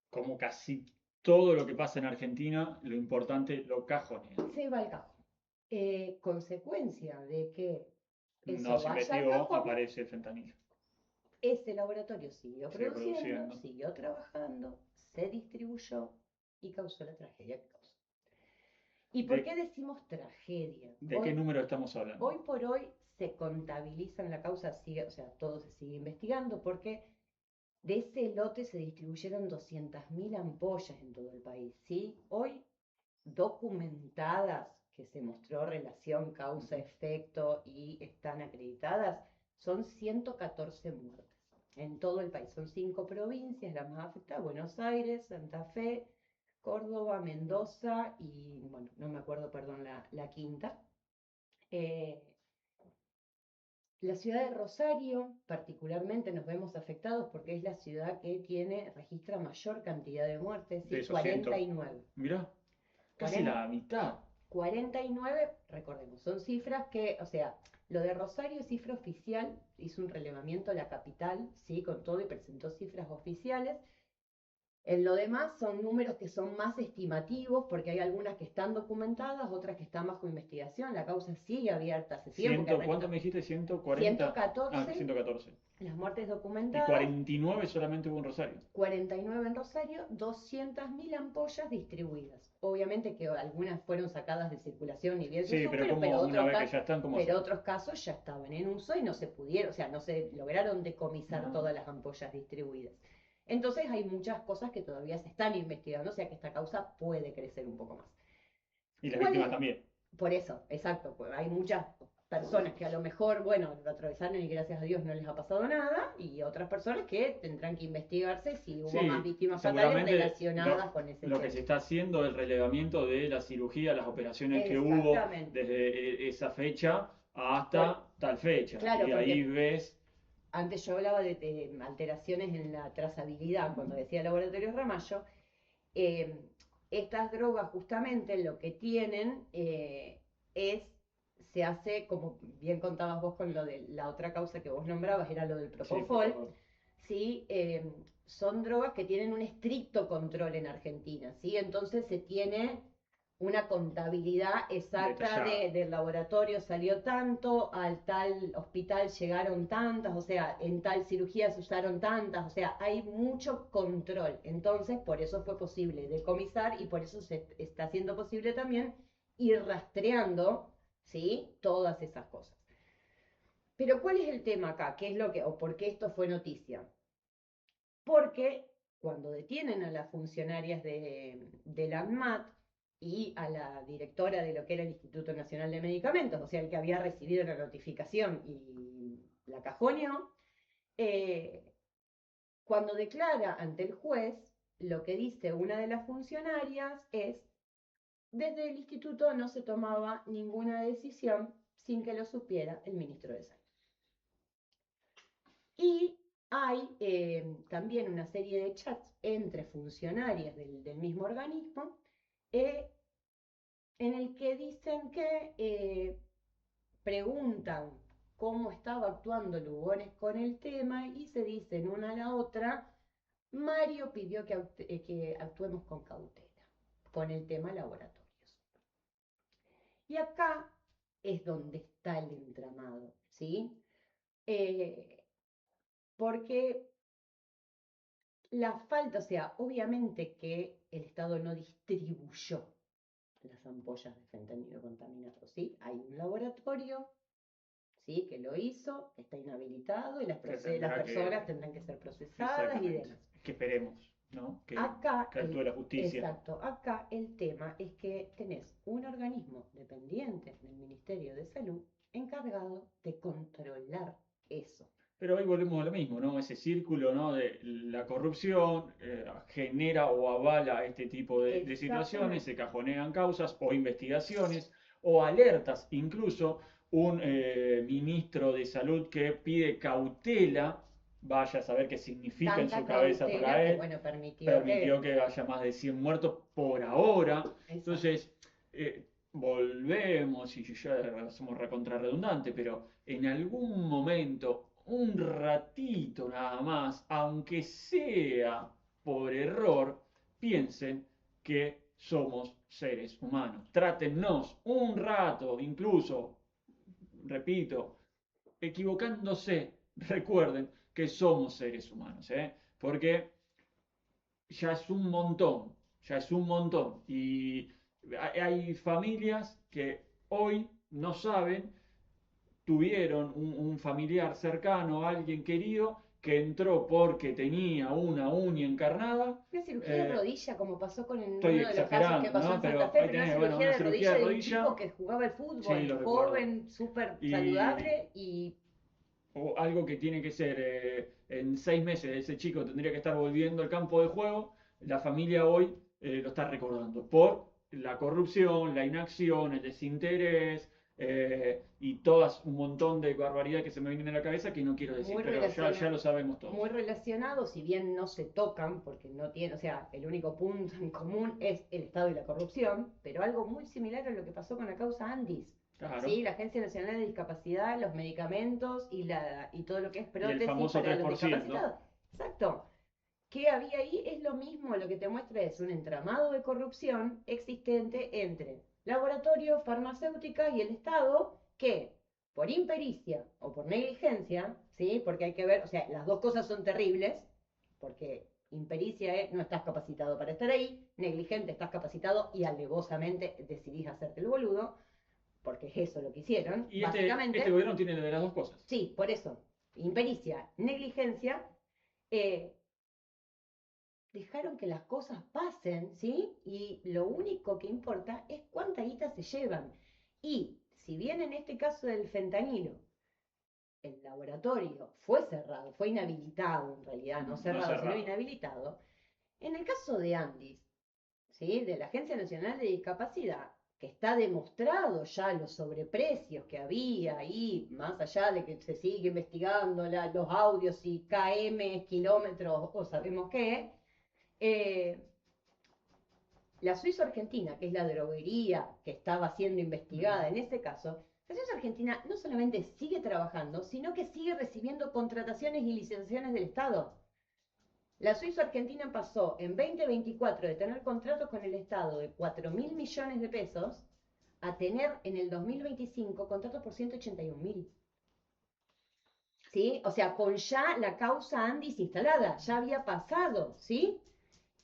Como casi todo lo que pasa en Argentina, lo importante lo cajonean. Se va al cajón. Consecuencia de que eso No se vaya al investigó, cajón, aparece el fentanilo. ese laboratorio siguió Sigue produciendo, produciendo. siguió trabajando, se distribuyó y causó la tragedia que causó. ¿Y por qué decimos tragedia? ¿De qué número estamos hablando? Hoy por hoy se contabiliza en la causa, sigue, o sea, todo se sigue investigando porque de ese lote se distribuyeron 200.000 ampollas en todo el país, ¿sí? Hoy documentadas, que se mostró relación causa-efecto y están acreditadas, son 114 muertes en todo el país. Son 5 provincias las más afectadas: Buenos Aires, Santa Fe, Córdoba, Mendoza y, bueno, no me acuerdo, perdón, la quinta. La ciudad de Rosario, particularmente, nos vemos afectados porque es la ciudad que registra mayor cantidad de muertes, ¿sí? 49. Mirá, casi la mitad. 49, recordemos, son cifras que, o sea, lo de Rosario es cifra oficial, hizo un relevamiento a la capital, ¿sí? Con todo, y presentó cifras oficiales. En lo demás son números que son más estimativos porque hay algunas que están documentadas, otras que están bajo investigación. La causa sigue abierta, se sigue. ¿Cuánto me dijiste? 140. 114. 114. Las muertes Y documentadas. 49 solamente hubo en Rosario. 49 en Rosario, 200.000 ampollas distribuidas. Obviamente que algunas fueron sacadas de circulación y bien Sí, pero una vez que ya están, ¿cómo pero hacen? otros casos ya estaban en uso y no se pudieron, o sea, no se lograron decomisar No. todas las ampollas distribuidas. Entonces hay muchas cosas que todavía se están investigando, o sea que esta causa puede crecer un poco más. Y las víctimas también. Por eso, exacto, pues hay muchas personas que a lo mejor, bueno, lo atravesaron y gracias a Dios no les ha pasado nada, y otras personas que tendrán que investigarse si hubo más víctimas fatales relacionadas con ese Lo tema. que se está haciendo es el relevamiento de la cirugía, las operaciones que hubo desde esa fecha hasta tal fecha. Claro, y ahí ves... Antes yo hablaba de alteraciones en la trazabilidad, cuando decía Laboratorios Ramallo. Estas drogas justamente lo que tienen se hace, como bien contabas vos con lo de la otra causa que vos nombrabas, era lo del Propofol, ¿sí? Son drogas que tienen un estricto control en Argentina, ¿sí? Entonces se tiene una contabilidad exacta del laboratorio salió tanto, al tal hospital llegaron tantas, o sea, en tal cirugía se usaron tantas, o sea, hay mucho control. Entonces, por eso fue posible decomisar y por eso se está haciendo posible también ir rastreando, ¿sí? Todas esas cosas. Pero ¿cuál es el tema acá? ¿Qué es lo que, o por qué esto fue noticia? Porque cuando detienen a las funcionarias de la ANMAT y a la directora de lo que era el Instituto Nacional de Medicamentos, o sea, el que había recibido la notificación y la cajoneó, cuando declara ante el juez, lo que dice una de las funcionarias es: desde el instituto no se tomaba ninguna decisión sin que lo supiera el ministro de Salud. Y hay también una serie de chats entre funcionarias del mismo organismo en el que dicen que preguntan cómo estaba actuando Lugones con el tema y se dicen una a la otra: Mario pidió que actuemos con cautela con el tema laboratorios. Y acá es donde está el entramado, ¿sí? Porque la falta, o sea, obviamente que el Estado no distribuyó las ampollas de fentanilo contaminado, ¿sí? Hay un laboratorio, ¿sí? Que lo hizo, está inhabilitado y las personas tendrán que ser procesadas y demás. Que esperemos, ¿no? Que actúe la justicia. Exacto, acá el tema es que tenés un organismo dependiente del Ministerio de Salud encargado de controlar eso. Pero ahí volvemos a lo mismo, ¿no? Ese círculo, ¿no? De la corrupción genera o avala este tipo de situaciones, se cajonean causas o investigaciones o alertas. Incluso un ministro de salud que pide cautela, vaya a saber qué significa en su cabeza para él, permitió que haya más de 100 muertos por ahora. Entonces, volvemos, y ya somos recontra redundantes, pero en algún momento, un ratito nada más, aunque sea por error, piensen que somos seres humanos. Trátennos un rato, incluso, repito, equivocándose, recuerden que somos seres humanos, ¿eh? Porque ya es un montón, ya es un montón. Y hay familias que hoy no saben, tuvieron un familiar cercano, alguien querido, que entró porque tenía una uña encarnada. Una cirugía de rodilla, como pasó con Estoy uno de los casos que exagerando, pasó ¿no? en Santa Pero Fe, ahí pero una tenés, bueno, cirugía una de cirugía rodilla de de un tipo rodilla, que jugaba al sí, fútbol, lo recuerdo. joven, súper Y saludable y o algo que tiene que ser en 6 meses, ese chico tendría que estar volviendo al campo de juego, la familia hoy lo está recordando por la corrupción, la inacción, el desinterés y todas un montón de barbaridad que se me vienen a la cabeza que no quiero decir, muy pero ya lo sabemos muy todos. relacionados, si bien no se tocan, porque no tienen, o sea, el único punto en común es el Estado y la corrupción, pero algo muy similar a lo que pasó con la causa Andis. Claro. ¿Sí? La Agencia Nacional de Discapacidad, los medicamentos y todo lo que es Y el prótesis famoso para los 3%. discapacitados. Exacto. ¿Qué había ahí? Es lo mismo, lo que te muestra es un entramado de corrupción existente entre laboratorios, farmacéuticas y el Estado que, por impericia o por negligencia, ¿sí? Porque hay que ver, o sea, las dos cosas son terribles, porque impericia es no estás capacitado para estar ahí, negligente estás capacitado y alevosamente decidís hacerte el boludo, porque es eso lo que hicieron, Y este básicamente. gobierno tiene de las dos cosas. Sí, por eso, impericia, negligencia, eh, dejaron que las cosas pasen, ¿sí? Y lo único que importa es cuánta guita se llevan. Y si bien en este caso del fentanilo, el laboratorio fue cerrado, fue inhabilitado en realidad, no No cerrado, sino cerrado. inhabilitado, en el caso de Andis, ¿sí? De la Agencia Nacional de Discapacidad, que está demostrado ya los sobreprecios que había ahí, más allá de que se sigue investigando los audios y KM, kilómetros o sabemos qué, eh, la Suizo-Argentina, que es la droguería que estaba siendo investigada en ese caso, la Suizo-Argentina no solamente sigue trabajando, sino que sigue recibiendo contrataciones y licitaciones del Estado. La Suizo-Argentina pasó en 2024 de tener contratos con el Estado de 4.000 millones de pesos a tener en el 2025 contratos por 181.000. ¿Sí? O sea, con ya la causa Andis instalada, ya había pasado, ¿sí?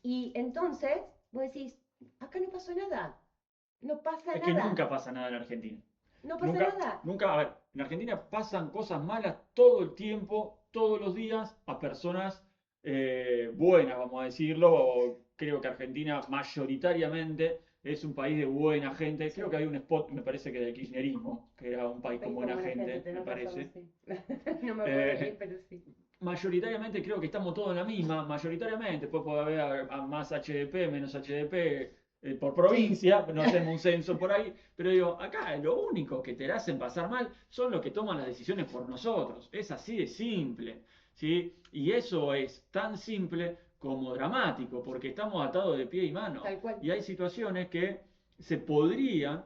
Y entonces, vos decís, acá no pasó nada, no pasa Es que nada, nunca pasa nada en Argentina. no pasa Nunca, nada. nunca, a ver, en Argentina pasan cosas malas todo el tiempo, todos los días, a personas buenas, vamos a decirlo. Creo que Argentina mayoritariamente es un país de buena gente. Sí, Creo que hay un spot, me parece que del kirchnerismo, que era un país con país con buena buena gente, gente, me tenés razón, parece. sí. No me acuerdo bien, Eh, pero sí. Mayoritariamente creo que estamos todos en la misma, mayoritariamente, después puede haber más HDP, menos HDP por Sí, provincia, no hacemos un censo por ahí, pero digo, acá lo único que te hacen pasar mal son los que toman las decisiones por nosotros, es así de simple, ¿sí? Y eso es tan simple como dramático, porque estamos atados de pie y mano, tal cual. y hay situaciones que se podrían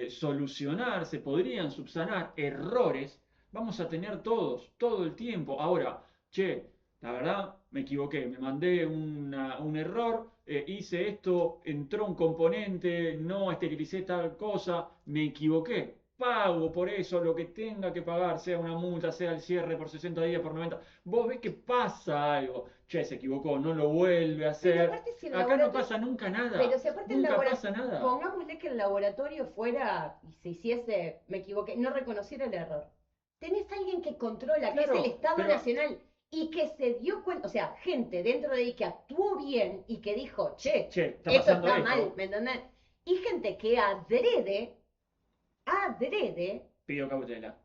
solucionar, se podrían subsanar errores, vamos a tener todos, todo el tiempo. Ahora, che, la verdad, me equivoqué, me mandé un error, hice esto, entró un componente, no esterilicé tal cosa, me equivoqué. Pago por eso lo que tenga que pagar, sea una multa, sea el cierre por 60 días, por 90. Vos ves que pasa algo. Che, se equivocó, no lo vuelve a Pero hacer. aparte si el Acá no laboratorio, pasa nunca pero nada. si aparte el Nunca laboratorio, pasa nada. pongámosle que el laboratorio fuera y se hiciese, me equivoqué, no reconociera el error. Tenés alguien que controla, que es el Claro, Estado pero Nacional y que se dio cuenta, o sea, gente dentro de ahí que actuó bien y que dijo, che, che, está esto pasando está mal, esto, ¿me entendés? Y gente que adrede, pido cautela.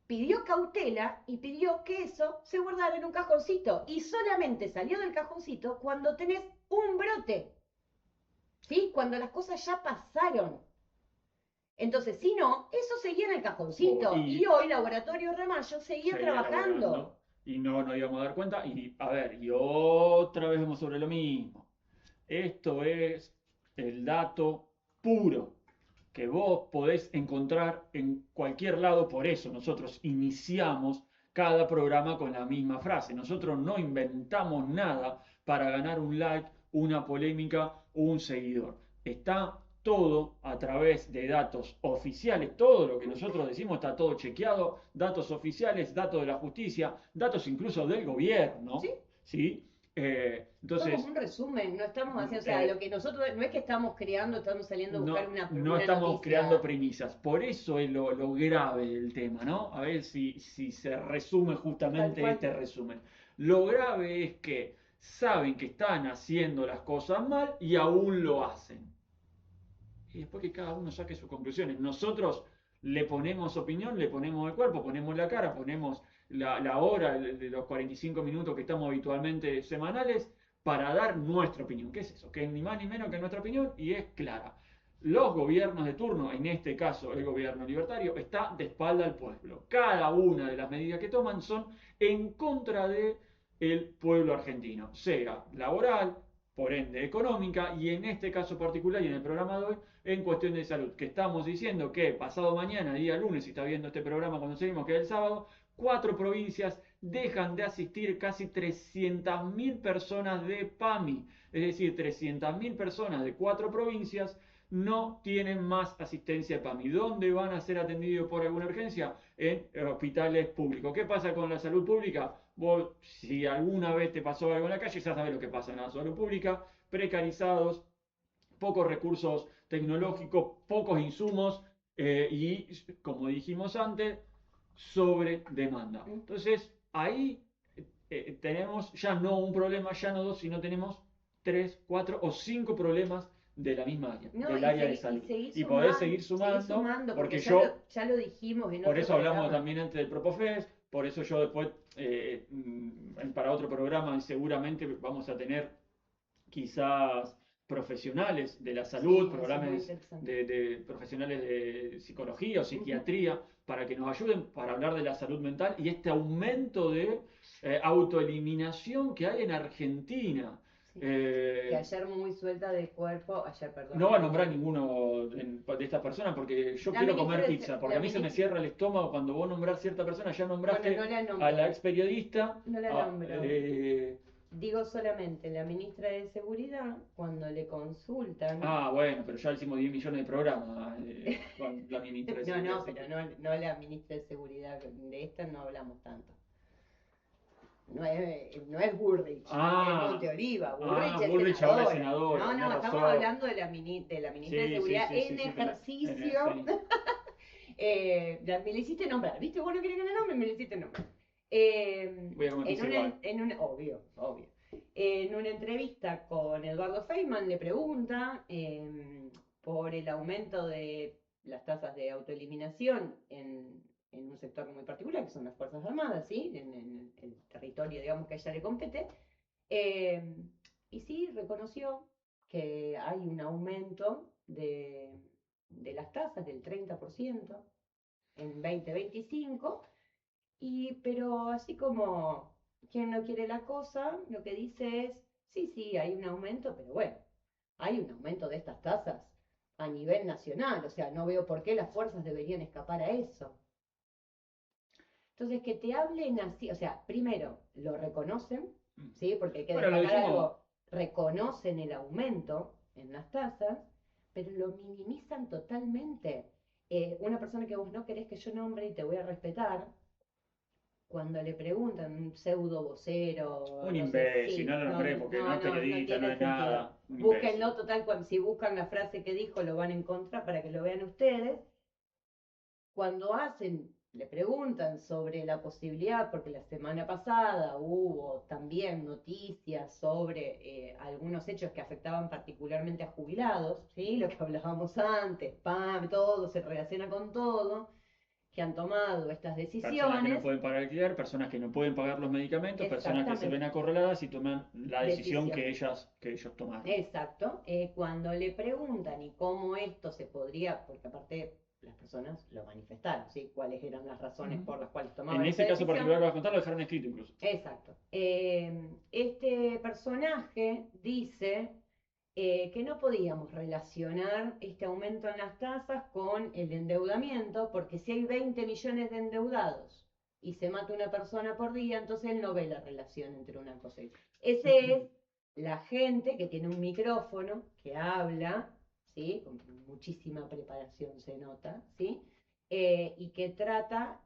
pidió cautela y pidió que eso se guardara en un cajoncito. Y solamente salió del cajoncito cuando tenés un brote, ¿sí? Cuando las cosas ya pasaron. Entonces, si no, eso seguía en el cajoncito. Y Y hoy Laboratorio Ramallo seguía seguía trabajando. laburando y no nos íbamos a dar cuenta. Y a ver, y otra vez vamos sobre lo mismo. Esto es el dato puro. que vos podés encontrar en cualquier lado. Por eso nosotros iniciamos cada programa con la misma frase. Nosotros no inventamos nada para ganar un like, una polémica o un seguidor. Está todo a través de datos oficiales. Todo lo que nosotros decimos está todo chequeado. Datos oficiales, datos de la justicia, datos incluso del gobierno. Sí. ¿Sí? Entonces, somos un resumen, no estamos haciendo, o sea, lo que nosotros, no es que estamos creando, estamos saliendo a buscar no una estamos noticia. creando premisas. Por eso es lo grave del tema, ¿no? A ver si se resume justamente este resumen. Lo grave es que saben que están haciendo las cosas mal y aún lo hacen. Y después que cada uno saque sus conclusiones. Nosotros le ponemos opinión, le ponemos el cuerpo, ponemos la cara, ponemos la hora de los 45 minutos que estamos habitualmente semanales para dar nuestra opinión. ¿Qué es eso? Que es ni más ni menos que nuestra opinión y es clara. Los gobiernos de turno, en este caso el gobierno libertario, está de espalda al pueblo. Cada una de las medidas que toman son en contra del pueblo argentino, sea laboral, por ende económica, y en este caso particular y en el programa de hoy, en cuestión de salud, que estamos diciendo que pasado mañana, día lunes, si está viendo este programa cuando seguimos, que es el sábado, 4 provincias dejan de asistir casi 300.000 personas de PAMI, es decir, 300.000 personas de 4 provincias no tienen más asistencia de PAMI. ¿Dónde van a ser atendidos por alguna urgencia? En hospitales públicos. ¿Qué pasa con la salud pública? Vos, si alguna vez te pasó algo en la calle, ya sabés lo que pasa en la salud pública, precarizados, pocos recursos tecnológicos, pocos insumos y, como dijimos antes, sobre demanda. Entonces, ahí tenemos ya no un problema, ya no dos, sino tenemos 3, 4 o 5 problemas de la misma área, del área de salud. Y podés seguir sumando porque ya lo dijimos en por otro eso hablamos programa. también antes del Propofest, por eso yo después, para otro programa, seguramente vamos a tener quizás profesionales de la salud, programas de profesionales de psicología o psiquiatría, para que nos ayuden para hablar de la salud mental y este aumento de autoeliminación que hay en Argentina. Que ayer muy suelta de cuerpo, perdón. No va a nombrar ninguno de estas personas porque yo quiero comer pizza, porque a mí se me cierra el estómago cuando vos nombrás cierta persona, ya nombraste a la ex periodista. No la nombro. Digo solamente, la ministra de Seguridad, cuando le consultan... bueno, pero ya hicimos 10 millones de programas con la ministra de Seguridad. No, pero no la ministra de Seguridad, de esta no hablamos tanto. No es Bullrich, es Monteoliva. Bullrich es ahora es senador. No, estamos hablando de la ministra de Seguridad en ejercicio. Me le hiciste nombrar, ¿viste? Vos no querés que le nombre, me le hiciste nombrar. Voy a comer obvio. En una entrevista con Eduardo Feynman le pregunta por el aumento de las tasas de autoeliminación en un sector muy particular, que son las Fuerzas Armadas, ¿sí? En el territorio, digamos, que a ella le compete. Y sí, reconoció que hay un aumento de las tasas del 30% en 2025, pero así como quien no quiere la cosa, lo que dice es, sí, hay un aumento, pero bueno, hay un aumento de estas tasas a nivel nacional, o sea, no veo por qué las fuerzas deberían escapar a eso. Entonces, que te hablen así, o sea, primero, lo reconocen, ¿sí? Porque hay que destacar algo, reconocen el aumento en las tasas, pero lo minimizan totalmente. Una persona que vos no querés que yo nombre y te voy a respetar, cuando le preguntan, un pseudo vocero... Un imbécil, no lo nombré porque no es periodista, no es nada. Búsquenlo, total, si buscan la frase que dijo, lo van a encontrar para que lo vean ustedes. Cuando le preguntan sobre la posibilidad, porque la semana pasada hubo también noticias sobre algunos hechos que afectaban particularmente a jubilados, ¿sí? Lo que hablábamos antes, todo se relaciona con todo, que han tomado estas decisiones. Personas que no pueden pagar alquiler, personas que no pueden pagar los medicamentos, personas que se ven acorraladas y toman la decisión que ellos tomaron. Exacto. Cuando le preguntan y cómo esto se podría, porque aparte las personas lo manifestaron, ¿sí? Cuáles eran las razones por las cuales tomaban en ese caso decisión. particular que vas a contar, lo dejaron escrito incluso. Exacto. Este personaje dice que no podíamos relacionar este aumento en las tasas con el endeudamiento, porque si hay 20 millones de endeudados y se mata una persona por día, entonces él no ve la relación entre una cosa y otra. Ese es la gente que tiene un micrófono, que habla, ¿sí? Con muchísima preparación se nota, ¿sí? Y que trata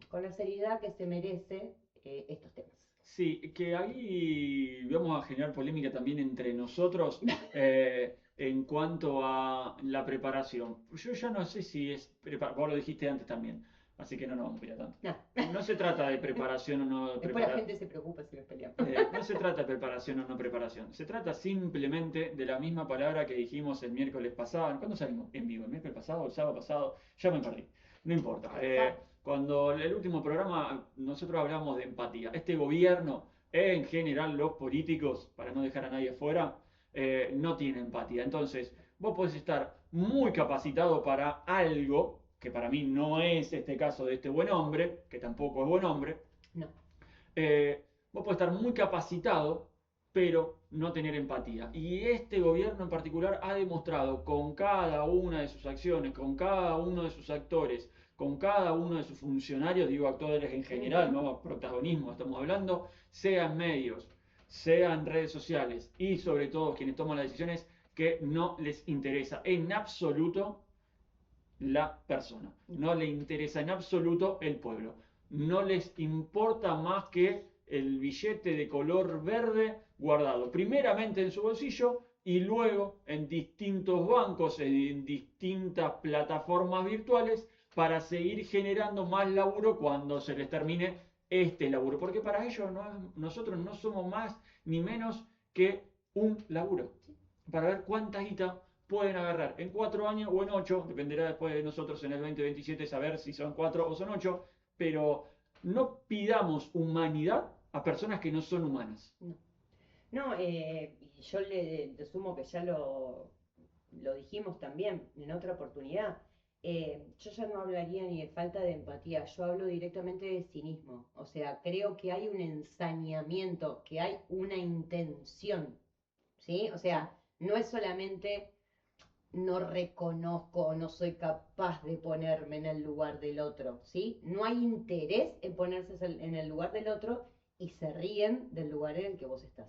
con la seriedad que se merece estos temas. Sí, que ahí vamos a generar polémica también entre nosotros en cuanto a la preparación. Yo ya no sé si es vos lo dijiste antes también, así que no nos vamos a pelear tanto. No. No se trata de preparación o no Después la gente se preocupa si nos peleamos. No se trata de preparación o no preparación. Se trata simplemente de la misma palabra que dijimos el miércoles pasado. ¿Cuándo salimos en vivo? ¿El miércoles pasado o el sábado pasado? Ya me perdí. No importa. Cuando el último programa nosotros hablamos de empatía. Este gobierno, en general los políticos, para no dejar a nadie afuera, no tiene empatía. Entonces, vos podés estar muy capacitado para algo, que para mí no es este caso de este buen hombre, que tampoco es buen hombre. No. Vos podés estar muy capacitado, pero no tener empatía. Y este gobierno en particular ha demostrado con cada una de sus acciones, con cada uno de sus actores, con cada uno de sus funcionarios, digo actores en general, no protagonismo estamos hablando, sean medios, sean redes sociales y sobre todo quienes toman las decisiones, que no les interesa en absoluto la persona, no le interesa en absoluto el pueblo, no les importa más que el billete de color verde guardado primeramente en su bolsillo y luego en distintos bancos, en distintas plataformas virtuales para seguir generando más laburo cuando se les termine este laburo, porque para ellos nosotros no somos más ni menos que un laburo, para ver cuánta guita pueden agarrar en 4 años o en 8, dependerá después de nosotros en el 2027 saber si son 4 o son 8, pero no pidamos humanidad a personas que no son humanas. No, no yo le sumo que ya lo dijimos también en otra oportunidad. Yo ya no hablaría ni de falta de empatía, yo hablo directamente de cinismo. O sea, creo que hay un ensañamiento, que hay una intención, ¿sí? O sea, no es solamente no reconozco, no soy capaz de ponerme en el lugar del otro, ¿sí? No hay interés en ponerse en el lugar del otro y se ríen del lugar en el que vos estás.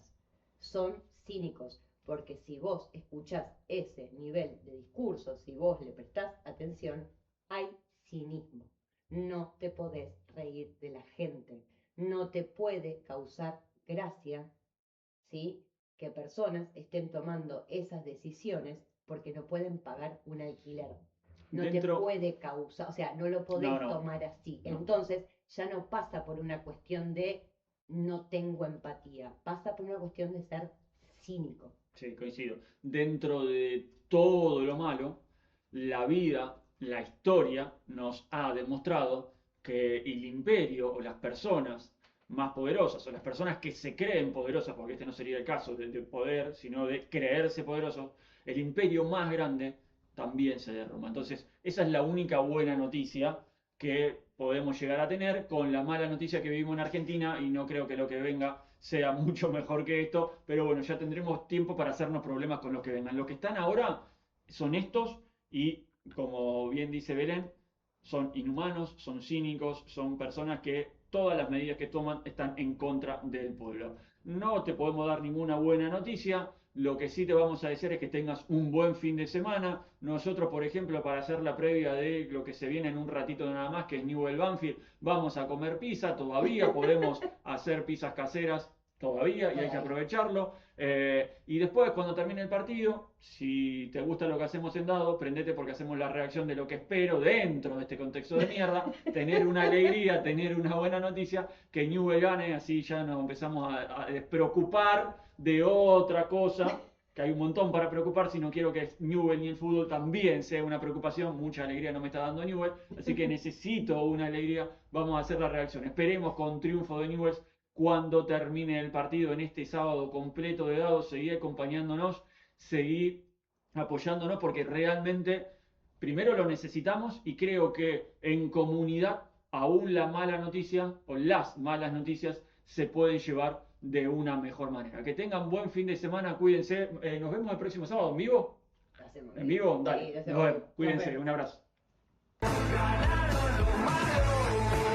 Son cínicos, porque si vos escuchás ese nivel de discurso, si vos le prestás atención, hay cinismo. No te podés reír de la gente, no te puede causar gracia, ¿sí? Que personas estén tomando esas decisiones porque no pueden pagar un alquiler. No te puede causar, o sea, no lo podés tomar así. Entonces, ya no pasa por una cuestión de no tengo empatía, pasa por una cuestión de ser cínico. Sí, coincido. Dentro de todo lo malo, la vida, la historia nos ha demostrado que el imperio o las personas más poderosas o las personas que se creen poderosas, porque este no sería el caso de poder, sino de creerse poderosos, el imperio más grande también se derrumba. Entonces, esa es la única buena noticia que podemos llegar a tener con la mala noticia que vivimos en Argentina y no creo que lo que venga sea mucho mejor que esto, pero bueno, ya tendremos tiempo para hacernos problemas con los que vengan. Los que están ahora son estos y, como bien dice Belén, son inhumanos, son cínicos, son personas que todas las medidas que toman están en contra del pueblo. No te podemos dar ninguna buena noticia, lo que sí te vamos a decir es que tengas un buen fin de semana. Nosotros, por ejemplo, para hacer la previa de lo que se viene en un ratito nada más, que es Newell Banfield, vamos a comer pizza, todavía podemos hacer pizzas caseras, todavía, y hay que aprovecharlo. Y después, cuando termine el partido, si te gusta lo que hacemos en Dado, prendete porque hacemos la reacción de lo que espero dentro de este contexto de mierda, tener una alegría, tener una buena noticia, que Newell gane, así ya nos empezamos a despreocupar de otra cosa, que hay un montón para preocupar, si no quiero que Newell ni el fútbol también sea una preocupación, mucha alegría no me está dando Newell, así que necesito una alegría, vamos a hacer la reacción, esperemos con triunfo de Newell cuando termine el partido en este sábado completo de Dados, seguí acompañándonos, seguí apoyándonos porque realmente primero lo necesitamos y creo que en comunidad aún la mala noticia o las malas noticias se pueden llevar de una mejor manera. Que tengan buen fin de semana, cuídense. Nos vemos el próximo sábado en vivo. Hacemos ¿En vivo? Dale. Sí, Nos vemos. Nos Cuídense. vemos. Un abrazo. Ganaron los malos.